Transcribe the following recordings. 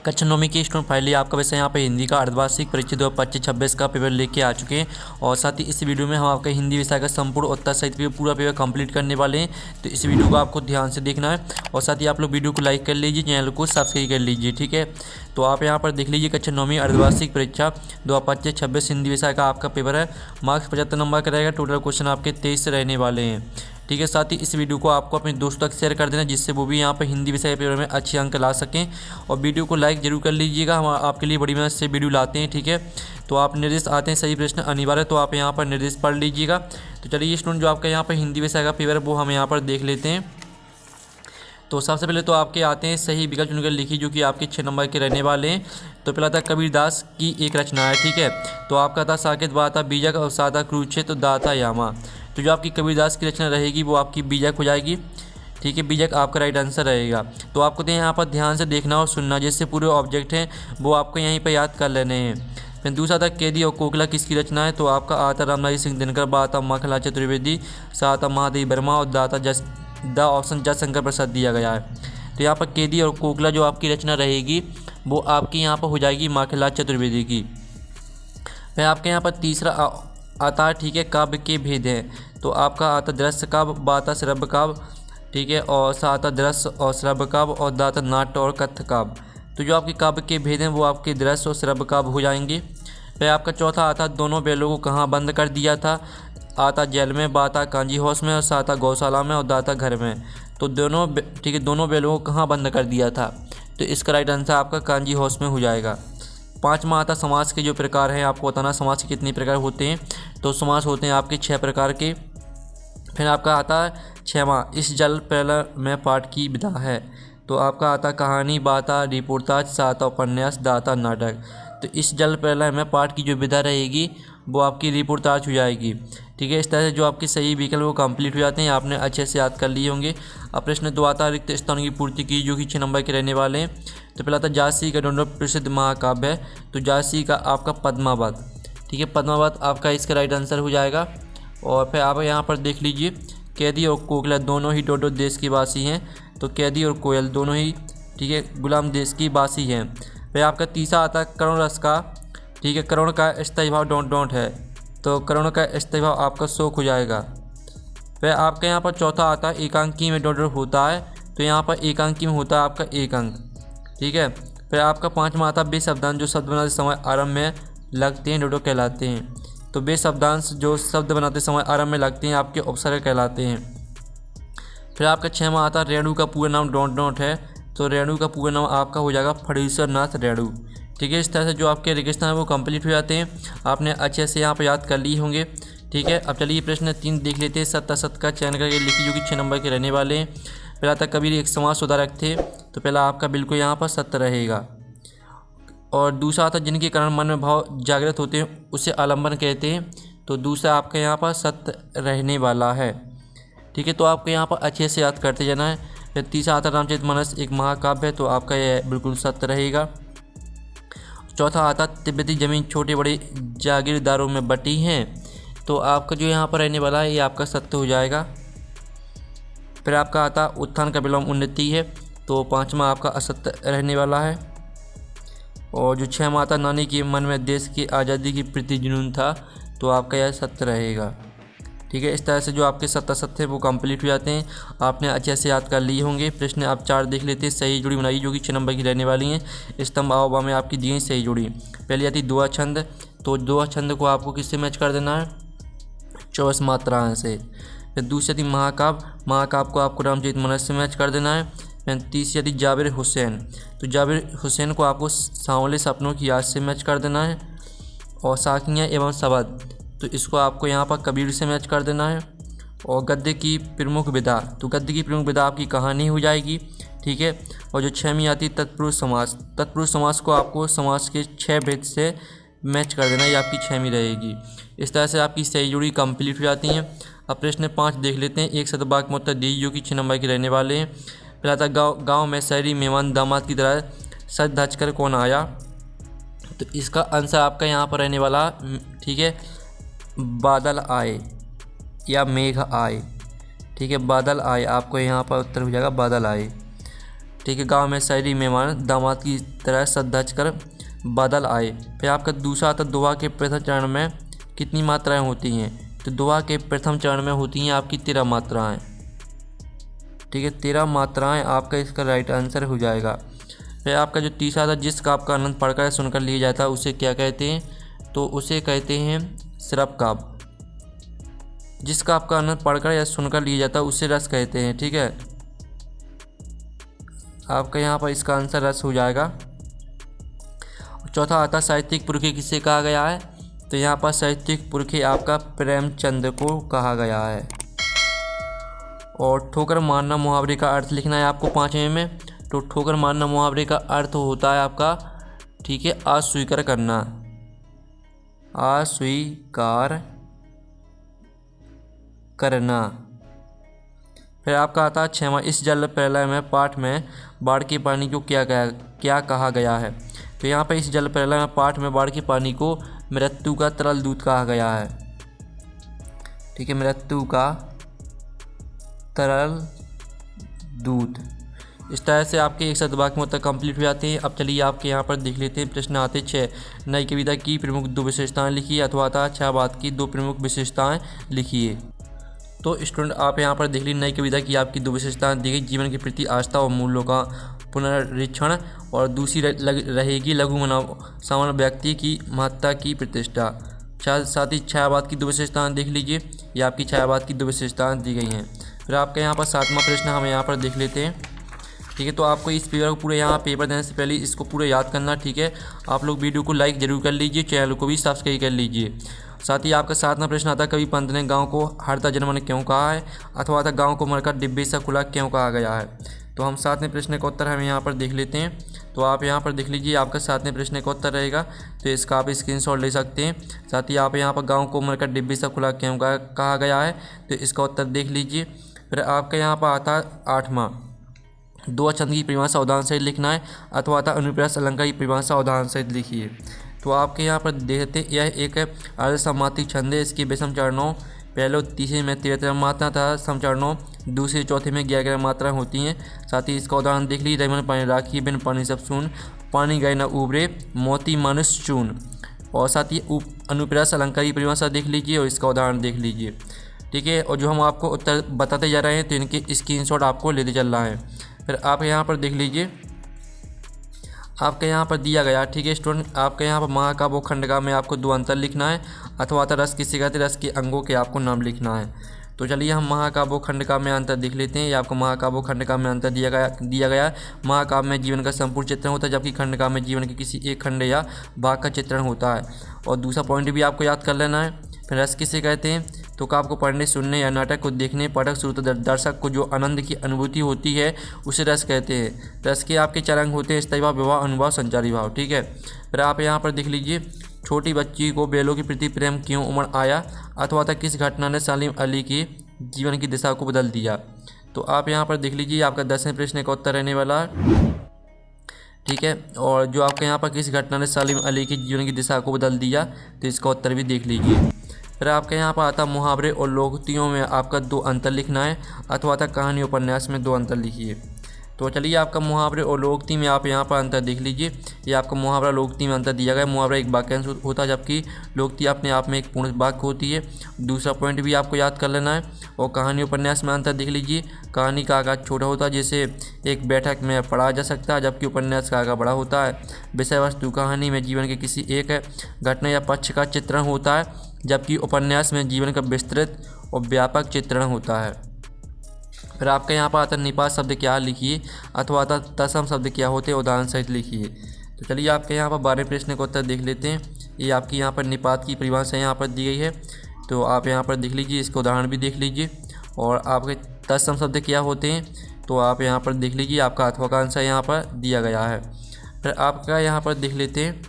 कक्षा 9 की student finally आपका वैसे यहाँ पे हिंदी का अर्धवार्षिक परीक्षा 2025-26 का पेपर लेके आ चुके हैं। और साथ ही इस वीडियो में हम आपका हिंदी विषय का संपूर्ण उत्तर सहित पूरा पेपर कंप्लीट करने वाले हैं। तो इस वीडियो को आपको ध्यान से देखना है और साथ ही आप लोग वीडियो को लाइक कर लीजिए, चैनल को सब्सक्राइब कर लीजिए, ठीक है। तो आप यहाँ पर देख लीजिए कक्षा 9 अर्धवार्षिक परीक्षा 2025-26 हिंदी विषय का आपका पेपर है। मार्क्स 75 नंबर का रहेगा। टोटल क्वेश्चन आपके 23 रहने वाले हैं, ठीक है। साथ ही इस वीडियो को आपको अपने दोस्तों तक शेयर कर देना जिससे वो भी यहाँ पर हिंदी विषय पेपर में अच्छे अंक ला सकें। और वीडियो को लाइक जरूर कर लीजिएगा, हम आपके लिए बड़ी मेहनत से वीडियो लाते हैं, ठीक है। तो आप निर्देश आते हैं सही प्रश्न अनिवार्य, तो आप यहाँ पर निर्देश पढ़ लीजिएगा। तो चलिए स्टूडेंट जो आपका यहाँ पर हिंदी विषय का पेपर है वो हम यहाँ पर देख लेते हैं। तो सबसे पहले तो आपके आते हैं सही विकल्प चुनकर लिखिए जो कि आपके 6 नंबर के रहने वाले हैं। तो पहला था कबीरदास की एक रचना है, ठीक है। तो आपका था साकेत बाता बीजक और सादा क्रूच्छेद तो दाता यामा। तो जो आपकी कबीरदास की रचना रहेगी वो आपकी बीजक हो जाएगी, ठीक है। बीजक आपका राइट आंसर रहेगा। तो आपको तो यहाँ पर ध्यान से देखना और सुनना, जैसे पूरे ऑब्जेक्ट हैं वो आपको यहीं पर याद कर लेने हैं। फिर दूसरा था कैदी और कोकिला किसकी रचना है। तो आपका आता रामनारी सिंह दिनकर, बाता माखला चतुर्वेदी, साता महादेवी वर्मा और दाता द ऑप्शन जयशंकर प्रसाद दिया गया है। तो यहाँ पर कैदी और कोकिला जो आपकी रचना रहेगी वो आपकी यहाँ पर हो जाएगी माखला चतुर्वेदी की। फिर आपके यहाँ पर तीसरा आता है, ठीक है, काव्य के भेद हैं। तो आपका आता दृश्य काव्य, बाता श्रव्य काव्य, ठीक है, और साता दृश्य और श्रव्य काव्य और दाता नाट्य और कथ्य काव्य। तो जो आपके काव्य के भेद हैं वो आपके दृश्य और श्रव्य काव्य हो जाएंगे। फिर आपका चौथा आता दोनों बैलों को कहाँ बंद कर दिया था। आता जेल में, बाता कांजी हाउस में और साता गौशाला में और दाता घर में। तो दोनों, ठीक है, दोनों बैलों को कहाँ बंद कर दिया था। तो इसका राइट आंसर आपका कांजी हाउस में हो जाएगा। पाँचवा आता समास के जो प्रकार हैं, आपको बताना समास के कितने प्रकार होते हैं। तो समास होते हैं आपके 6 प्रकार के। फिर आपका आता है 6वां इस जल प्रलय में पाठ की विधा है। तो आपका आता कहानी, बाता, रिपोर्टाज, साता उपन्यास, दाता नाटक। तो इस जल प्रलय में पाठ की जो विधा रहेगी वो आपकी रिपोर्टाज हो जाएगी, ठीक है। इस तरह से जो आपके सही विकल्प वो कंप्लीट हो जाते हैं, आपने अच्छे से याद कर लिए होंगे। अब प्रश्न 2 आता रिक्त स्थानों की पूर्ति की जो कि 6 नंबर के रहने वाले हैं। तो पहला था झांसी का ढूंढो प्रसिद्ध महाकाव्य है। तो झांसी का आपका पद्मावत, ठीक है, पद्मावत आपका इसका राइट आंसर हो जाएगा। और फिर आप यहाँ पर देख लीजिए कैदी और कोकिला दोनों ही डोडो देश की वासी हैं। तो कैदी और कोयल दोनों ही, ठीक है, गुलाम देश की वासी हैं। फिर आपका तीसरा आता है करुण रस का, ठीक है, करुण का स्थायी भाव डोंट है। तो करुण का स्थायी भाव आपका शोक हो जाएगा। फिर आपके यहाँ पर चौथा आता है एकांकी में डोंट होता है। तो यहाँ पर एकांकी में होता है आपका एक अंक, ठीक है। फिर आपका 5वां आता बे शब्दांश जो शब्द बनाते समय आरंभ में लगते हैं डोडो कहलाते हैं। तो बे शब्दांश जो शब्द बनाते समय आरंभ में लगते हैं आपके उपसर्ग कहलाते हैं। फिर आपका 6वां आता रेणु का पूरा नाम डोंट है। तो रेणु का पूरा नाम आपका हो जाएगा फणीश्वर नाथ रेणु, ठीक है। इस तरह से जो आपके रेगिस्तान है वो कंप्लीट हो जाते हैं, आपने अच्छे से यहाँ पर याद कर लिए होंगे, ठीक है। अब चलिए प्रश्न 3 देख लेते हैं। सत्ता सत्य का चयन करके लिखिए जो कि 6 नंबर के रहने वाले हैं। पहला था कबीर एक समाज सुधारक थे। तो पहला आपका बिल्कुल यहाँ पर सत्य रहेगा। और दूसरा था जिनके कारण मन में भाव जागृत होते हैं उसे आलम्बन कहते हैं। तो दूसरा आपका यहाँ पर सत्य रहने वाला है, ठीक है। तो आपको यहाँ पर अच्छे से याद करते जाना है। फिर तीसरा आता रामचरितमानस एक महाकाव्य है। तो आपका यह बिल्कुल सत्य रहेगा। चौथा आता तिब्बती जमीन छोटे बड़े जागीरदारों में बटी हैं। तो आपका जो यहाँ पर रहने वाला है ये आपका सत्य हो जाएगा। फिर आपका आता उत्थान का विलोम उन्नति है। तो 5वां आपका असत्य रहने वाला है। और जो 6वां आता नानी के मन में देश की आज़ादी की प्रति जुनून था। तो आपका यह सत्य रहेगा, ठीक है। इस तरह से जो आपके सत्ता सत्य है वो कंप्लीट हो जाते हैं, आपने अच्छे से याद कर लिए होंगे। प्रश्न आप 4 देख लेते हैं। सही जोड़ी बनाइए जो कि 6 नंबर की रहने वाली हैं। स्तंभ आवबा में आपकी दी सही जोड़ी। पहली आती दोहा छंद। तो दोहा छंद को आपको किससे मैच कर देना है, 24 मात्राएं से। फिर दूसरी आती महाकाव्य को आपको रामचरितमानस से मैच कर देना है। फिर तीसरी आती जाबिर हुसैन। तो जाबिर हुसैन को आपको सांवले सपनों की याद से मैच कर देना है। और साखियाँ एवं शब्द, तो इसको आपको यहाँ पर कबीर से मैच कर देना है। और गद्य की प्रमुख विधा, तो गद्य की प्रमुख विधा आपकी कहानी हो जाएगी, ठीक है। और जो 6वीं आती तत्पुरुष समास, तत्पुरुष समास को आपको समास के 6 भेद से मैच कर देना, ये आपकी 6वीं रहेगी। इस तरह से आपकी सही जोड़ी कंप्लीट हो जाती हैं। अब प्रश्न 5 देख लेते हैं। एक शतवाक्य में उत्तर दीजिए जो कि 6 नंबर के रहने वाले हैं। पहला था गाँव में शहरी मेहमान दामाद की तरह सज धज कर कौन आया। तो इसका आंसर आपका यहाँ पर रहने वाला, ठीक है, बादल आए या मेघ आए, ठीक है, बादल आए, आपको यहाँ पर उत्तर हो जाएगा बादल आए। ठीक है। गांव में शहरी मेहमान दामाद की तरह सज धज कर बादल आए। फिर आपका दूसरा आता दोहा के प्रथम चरण में कितनी मात्राएं होती हैं? तो दोहा के प्रथम चरण में होती हैं आपकी 13 मात्राएं। ठीक है, 13 मात्राएं आपका इसका राइट आंसर हो जाएगा। फिर आपका जो तीसरा था जिस काव्य का आनंद पढ़कर सुनकर लिया जाता है उसे क्या कहते हैं? तो उसे कहते हैं श्रव्य काव्य। जिस काव्य का आनंद पढ़कर या सुनकर लिया जाता है उसे रस कहते हैं। ठीक है, आपका यहाँ पर इसका आंसर रस हो जाएगा। चौथा आता साहित्यिक पुरखे किसे कहा गया है? तो यहाँ पर साहित्यिक पुरखे आपका प्रेमचंद को कहा गया है। और ठोकर मारना मुहावरे का अर्थ लिखना है आपको 5वें में। तो ठोकर मारना मुहावरे का अर्थ होता है आपका, ठीक है, अस्वीकार करना, अस्वीकार करना। फिर आपका आता है 6वां इस जल प्रलय में पाठ में बाढ़ के पानी को क्या कहा गया है? तो यहाँ पर इस जल प्रलय में पाठ में बाढ़ के पानी को मृत्यु का तरल दूध कहा गया है। ठीक है, मृत्यु का तरल दूध। इस तरह से आपके एक शतवाक्य में उत्तर कंप्लीट हो जाते हैं। अब चलिए आपके यहाँ पर देख लेते हैं प्रश्न आते 6 नई कविता की प्रमुख 2 विशेषताएं लिखिए, अथवा था 6 बात की 2 प्रमुख विशेषताएं लिखिए। तो स्टूडेंट आप यहाँ पर देख लीजिए नई कविता की आपकी 2 विशेषताएं दी गई, जीवन के प्रति आस्था और मूल्यों का पुनरीक्षण, और दूसरी रहेगी लघु मानव सामान्य व्यक्ति की महत्ता की प्रतिष्ठा। साथ ही 6 बात की 2 विशेषताएं देख लीजिए, ये आपकी 6 बात की 2 विशेषताएं दी गई हैं। फिर आपका यहाँ पर 7वां प्रश्न हम यहाँ पर देख लेते हैं। ठीक है, तो आपको इस पेपर को पूरे यहाँ पेपर देने से पहले इसको पूरे याद करना। ठीक है, आप लोग वीडियो को लाइक जरूर कर लीजिए, चैनल को भी सब्सक्राइब कर लीजिए। साथ ही आपका 7वां प्रश्न आता है कवि पंत ने गांव को हरता जनमन क्यों कहा है, अथवा था गांव को मरकर डिब्बे सा खुला क्यों कहा गया है? तो हम 7वें प्रश्न का उत्तर हम यहाँ पर देख लेते हैं। तो आप यहाँ पर देख लीजिए आपका 7वें प्रश्न का उत्तर रहेगा, तो इसका आप स्क्रीनशॉट ले सकते हैं। साथ ही आप यहाँ पर गाँव को मरकर डिब्बे सा खुला क्यों कहा गया है, तो इसका उत्तर देख लीजिए। फिर आपका यहाँ पर आता है 8वां 2 छंद की परिभाषा उदाहरण सहित लिखना है, अथवा था अनुप्रास अलंकार की परिभाषा उदाहरण सहित लिखिए। तो आपके यहाँ पर देखते हैं यह एक अर्ध समात्रिक छंद है। इसके विषम चरणों पहले और तीसरे में 13 मात्रा था, सम चरणों दूसरे चौथे में 11 मात्राएं होती हैं। साथ ही इसका उदाहरण देख लीजिए, रमन पानी राखी बिन पानी सब सून, पानी गए न उबरे मोती मानुष चून। और साथ ही अनुप्रास अलंकार की परिभाषा देख लीजिए और इसका उदाहरण देख लीजिए। ठीक है, और जो हम आपको उत्तर बताते जा रहे हैं तो इनके स्क्रीनशॉट आपको लेते चल रहा है। फिर आप यहाँ पर देख लीजिए आपके यहाँ पर दिया गया। ठीक है स्टूडेंट, आपके यहाँ पर महाकाव्य खंडका में आपको 2 अंतर लिखना है, अथवा रस किसे कहते हैं, रस के अंगों के आपको नाम लिखना है। तो चलिए हम महाकाव्य खंडका में अंतर देख लेते हैं। ये आपको महाकाव्य खंडका में अंतर दिया गया। महाकाव्य में जीवन का संपूर्ण चित्रण होता है, जबकि खंडका में जीवन के किसी एक खंड या भाग का चित्रण होता है। और दूसरा पॉइंट भी आपको याद कर लेना है। फिर रस किसे कहते हैं, तो काव्य को पढ़ने सुनने या नाटक को देखने पाठक श्रोता दर्शक को जो आनंद की अनुभूति होती है उसे रस कहते हैं। रस के आपके 4 अंग होते हैं, स्थायी भाव, विभाव, अनुभाव, संचारी भाव। ठीक है, फिर आप यहाँ पर देख लीजिए छोटी बच्ची को बैलों के प्रति प्रेम क्यों उमड़ आया, अथवा था किस घटना ने सालिम अली के जीवन की दिशा को बदल दिया। तो आप यहाँ पर देख लीजिए आपका 10वें प्रश्न का उत्तर रहने वाला है। ठीक है, और जो आपके यहाँ पर किस घटना ने सालिम अली के जीवन की दिशा को बदल दिया, तो इसका उत्तर भी देख लीजिए। फिर आपके यहाँ पर आता मुहावरे और लोकोक्तियों में आपका 2 अंतर लिखना है, अथवा था कहानी उपन्यास में 2 अंतर लिखिए। तो चलिए आपका मुहावरे और लोकोक्ति में आप यहाँ पर अंतर देख लीजिए। ये आपका मुहावरा लोकोक्ति में अंतर दिया गया है। मुहावरा एक वाक्यांश होता है, जबकि लोकोक्ति अपने आप में एक पूर्ण वाक्य होती है। दूसरा पॉइंट भी आपको याद कर लेना है। और कहानी उपन्यास में अंतर देख लीजिए। कहानी का आगाज छोटा होता है, जिसे एक बैठक में पढ़ा जा सकता है, जबकि उपन्यास का आगाज बड़ा होता है। विषय वस्तु कहानी में जीवन के किसी एक घटना या पक्ष का चित्रण होता है, जबकि उपन्यास में जीवन का विस्तृत और व्यापक चित्रण होता है। फिर आपके यहाँ पर आता निपात शब्द क्या लिखिए, अथवा तत्सम शब्द क्या होते हैं, उदाहरण सहित लिखिए। तो चलिए आपके यहाँ पर 12वें प्रश्न का उत्तर देख लेते हैं। ये आपकी यहाँ पर निपात की परिभाषा यहाँ पर दी गई है, तो आप यहाँ पर देख लीजिए, इसका उदाहरण भी देख लीजिए। और आपके तत्सम शब्द क्या होते हैं, तो आप यहाँ पर देख लीजिए, आपका अथवा का आंसर यहाँ पर दिया गया है। फिर आपका यहाँ पर देख लेते हैं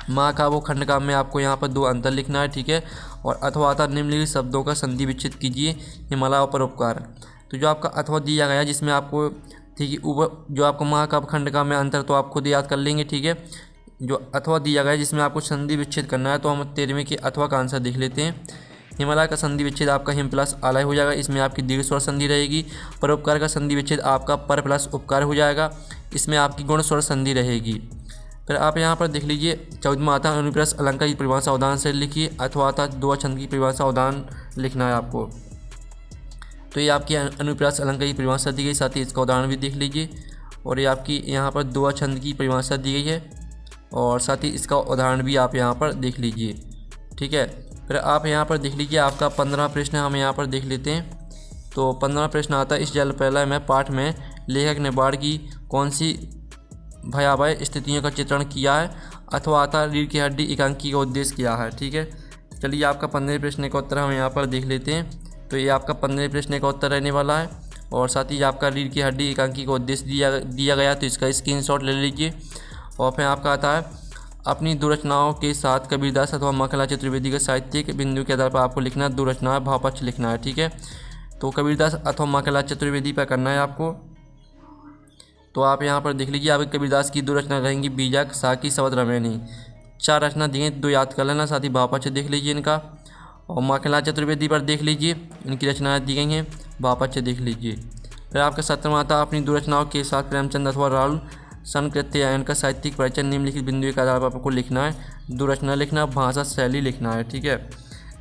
महाकाव्य खंडका में आपको यहाँ पर 2 अंतर लिखना है। ठीक है, और अथवा था निम्नलिखित शब्दों का संधि विच्छेद कीजिए, हिमालय पर उपकार। तो जो आपका अथवा दिया गया जिसमें आपको, ठीक है, ऊपर जो आपको महाकाव्य खंडका में अंतर तो आप खुद याद कर लेंगे। ठीक है, जो अथवा दिया गया जिसमें आपको संधि विच्छेद करना है, तो हम 13वें के अथवा का आंसर देख लेते हैं। हिमालय का संधि विच्छेद आपका हिम प्लस आलय हो जाएगा, इसमें आपकी दीर्घ स्वर संधि रहेगी। परोपकार का संधि विच्छेद आपका पर प्लस उपकार हो जाएगा, इसमें आपकी गुण स्वर संधि रहेगी। फिर आप यहाँ पर देख लीजिए 14वां आता है अनुप्रास अलंकार की परिभाषा अवधान से लिखिए, अथवा आता है द्विधा छंद की परिभाषा अवधान लिखना है आपको। तो ये आपकी अनुप्रास अलंकार की परिभाषा दी गई, साथ ही इसका उदाहरण भी देख लीजिए। और ये आपकी यहाँ पर द्विधा छंद की परिभाषा दी गई है और साथ ही इसका उदाहरण भी आप यहाँ पर देख लीजिए, ठीक है। फिर आप यहाँ पर देख लीजिए आपका 15वां प्रश्न हम यहाँ पर देख लेते हैं। तो 15वां प्रश्न आता है इस जलप्रलय में पाठ में लेखक ने बाढ़ की कौन सी भयावह स्थितियों का चित्रण किया है, अथवा आता रीढ़ की हड्डी एकांकी का उद्देश्य क्या है, ठीक है। चलिए आपका 15वें प्रश्न का उत्तर हम यहाँ पर देख लेते हैं। तो ये आपका 15वें प्रश्न का उत्तर रहने वाला है और साथ ही आपका रीढ़ की हड्डी एकांकी का उद्देश्य दिया गया, तो इसका स्क्रीनशॉट ले लीजिए। और फिर आपका आता है अपनी दो रचनाओं के साथ कबीरदास अथवा माखनलाल चतुर्वेदी के साहित्यिक बिंदु के आधार पर आपको लिखना है, दो रचनाएं भावपक्ष लिखना है, ठीक है। तो कबीरदास अथवा माखनलाल चतुर्वेदी पर करना है आपको। तो आप यहाँ पर देख लीजिए आपके कबीरदास की दो रचना रहेंगी बीजक, साकी, शबद, रमैनी। 4 रचना दिए, 2 याद कर लेना, साथ ही भावपक्ष देख लीजिए इनका। और माखनलाल चतुर्वेदी पर देख लीजिए इनकी रचनाएं दी गई हैं, भावपक्ष देख लीजिए। फिर आपका 17वां आता अपनी दो रचनाओं के साथ प्रेमचंद अथवा राहुल सनकृत्यायन का साहित्यिक परिचय निम्नलिखित बिंदु के आधार पर आपको लिखना है, दो रचना लिखना, भाषा शैली लिखना है, ठीक है।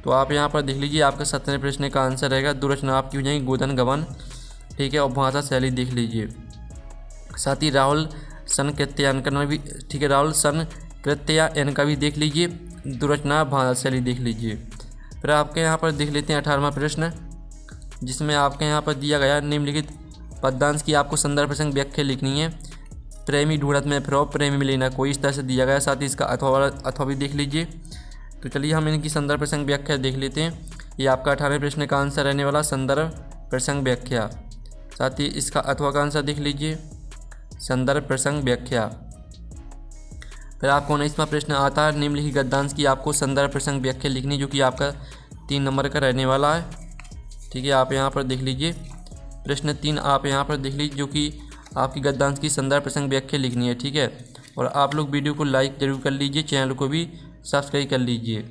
तो आप यहाँ पर देख लीजिए आपका 17वें प्रश्न का आंसर रहेगा, दो रचना आपकी हो जाएंगी गोधन गबन, ठीक है, और भाषा शैली देख लीजिए। साथ ही राहुल सनकृत्यायन का भी, ठीक है, राहुल सनकृत्यायन का भी देख लीजिए, दो रचना भाषा शैली देख लीजिए। फिर आपके यहाँ पर देख लेते हैं 18वां प्रश्न, जिसमें आपके यहाँ पर दिया गया निम्नलिखित पद्यांश की आपको संदर्भ प्रसंग व्याख्या लिखनी है। प्रेमी ढूंढत में फिरो, प्रेमी मिले ना कोई, इस तरह से दिया गया, साथ ही इसका अथवा भी देख लीजिए। तो चलिए हम इनकी संदर्भ प्रसंग व्याख्या देख लेते हैं। ये आपका 18वें प्रश्न का आंसर रहने वाला संदर्भ प्रसंग व्याख्या, साथ ही इसका अथवा का आंसर देख लीजिए, संदर्भ प्रसंग व्याख्या। फिर आपको 19वां प्रश्न आता है निम्नलिखित गद्यांश की आपको संदर्भ प्रसंग व्याख्या लिखनी, जो कि आपका 3 नंबर का रहने वाला है, ठीक है। आप यहाँ पर देख लीजिए प्रश्न 3 आप यहाँ पर देख लीजिए, जो कि आपकी गद्यांश की संदर्भ प्रसंग व्याख्या लिखनी है, ठीक है। और आप लोग वीडियो को लाइक जरूर कर लीजिए, चैनल को भी सब्सक्राइब कर लीजिए।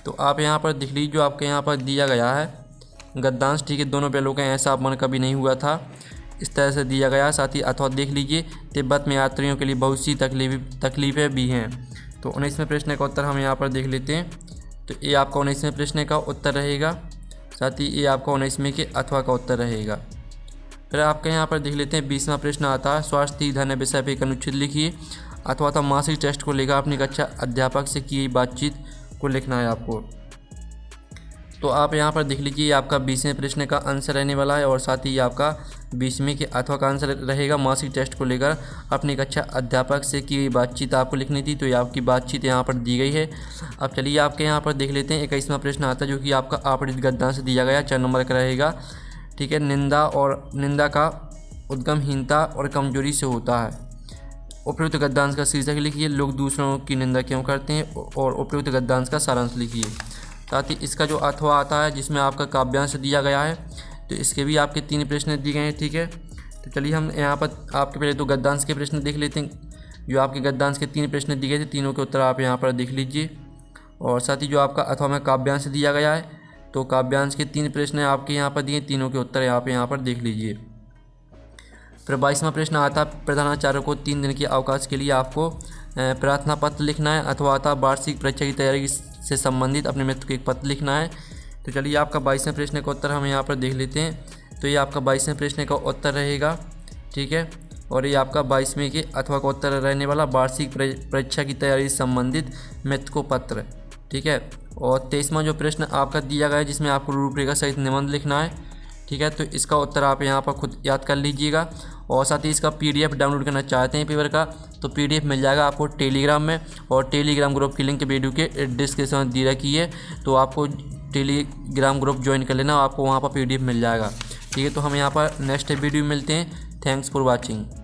तो आप यहाँ पर देख लीजिए जो आपके यहाँ पर दिया गया है गद्यांश, ठीक है, दोनों पहलुओं का ऐसा अपमान कभी नहीं हुआ था, इस तरह से दिया गया। साथ ही अथवा देख लीजिए तिब्बत में यात्रियों के लिए बहुत सी तकलीफें भी हैं। तो 19वें प्रश्न का उत्तर हम यहाँ पर देख लेते हैं। तो ये आपका 19वें प्रश्न का उत्तर रहेगा, साथ ही ये आपका 19वें के अथवा का उत्तर रहेगा। फिर आपके यहाँ पर देख लेते हैं 20वां प्रश्न आता है स्वास्थ्य धन्य विषय पर एक अनुच्छेद लिखिए, अथवा तो मासिक टेस्ट को लेकर अपनी कक्षा अध्यापक से की बातचीत को लिखना है आपको। तो आप यहाँ पर देख लीजिए आपका 20वें प्रश्न का आंसर रहने वाला है और साथ ही आपका 20वें के अथवा का आंसर रहेगा मासिक टेस्ट को लेकर अपनी कक्षा अध्यापक से की बातचीत आपको लिखनी थी। तो ये आपकी बातचीत यहाँ पर दी गई है। अब चलिए आपके यहाँ पर देख लेते हैं 21वां प्रश्न आता है, जो कि आपका आपरित गद्यांश दिया गया 4 नंबर का रहेगा, ठीक है। निंदा का उद्गमहीनता और कमजोरी से होता है। उपयुक्त गद्यांश का शीर्षक लिखिए, लोग दूसरों की निंदा क्यों करते हैं, और उपयुक्त गद्यांश का सारांश लिखिए। साथ ही इसका जो अथवा आता है जिसमें आपका काव्यांश दिया गया है, तो इसके भी आपके 3 प्रश्न दिए गए हैं, ठीक है। तो चलिए हम यहाँ पर आपके पहले तो गद्यांश के प्रश्न देख लेते हैं। जो आपके गद्यांश के 3 प्रश्न दिए गए थे, तीनों के उत्तर आप यहाँ पर देख लीजिए। और साथ ही जो आपका अथवा में काव्यांश दिया गया है, तो काव्यांश के 3 प्रश्न आपके यहाँ पर दिए, तीनों के उत्तर आप यहाँ पर देख लीजिए। फिर 22वां प्रश्न आता है प्रधानाचार्य को 3 दिन के अवकाश के लिए आपको प्रार्थना पत्र लिखना है, अथवा आता वार्षिक परीक्षा की तैयारी से संबंधित अपने मित्र को एक पत्र लिखना है। तो चलिए आपका 22वें प्रश्न का उत्तर हम यहाँ पर देख लेते हैं। तो ये आपका 22वें प्रश्न का उत्तर रहेगा, ठीक है। और ये आपका 22वें के अथवा का उत्तर रहने वाला वार्षिक परीक्षा की तैयारी से संबंधित मित्र को पत्र, ठीक है। और 23वां जो प्रश्न आपका दिया गया है जिसमें आपको रूपरेखा सहित निबंध लिखना है, ठीक है। तो इसका उत्तर आप यहाँ पर खुद याद कर लीजिएगा। और साथ ही इसका PDF डाउनलोड करना चाहते हैं पेपर का, तो PDF मिल जाएगा आपको टेलीग्राम में, और टेलीग्राम ग्रुप की लिंक वीडियो के डिस्क्रिप्शन में दी रखी है। तो आपको टेलीग्राम ग्रुप ज्वाइन कर लेना, आपको वहाँ पर PDF मिल जाएगा, ठीक है। तो हम यहाँ पर नेक्स्ट वीडियो में मिलते हैं। Thanks for watching.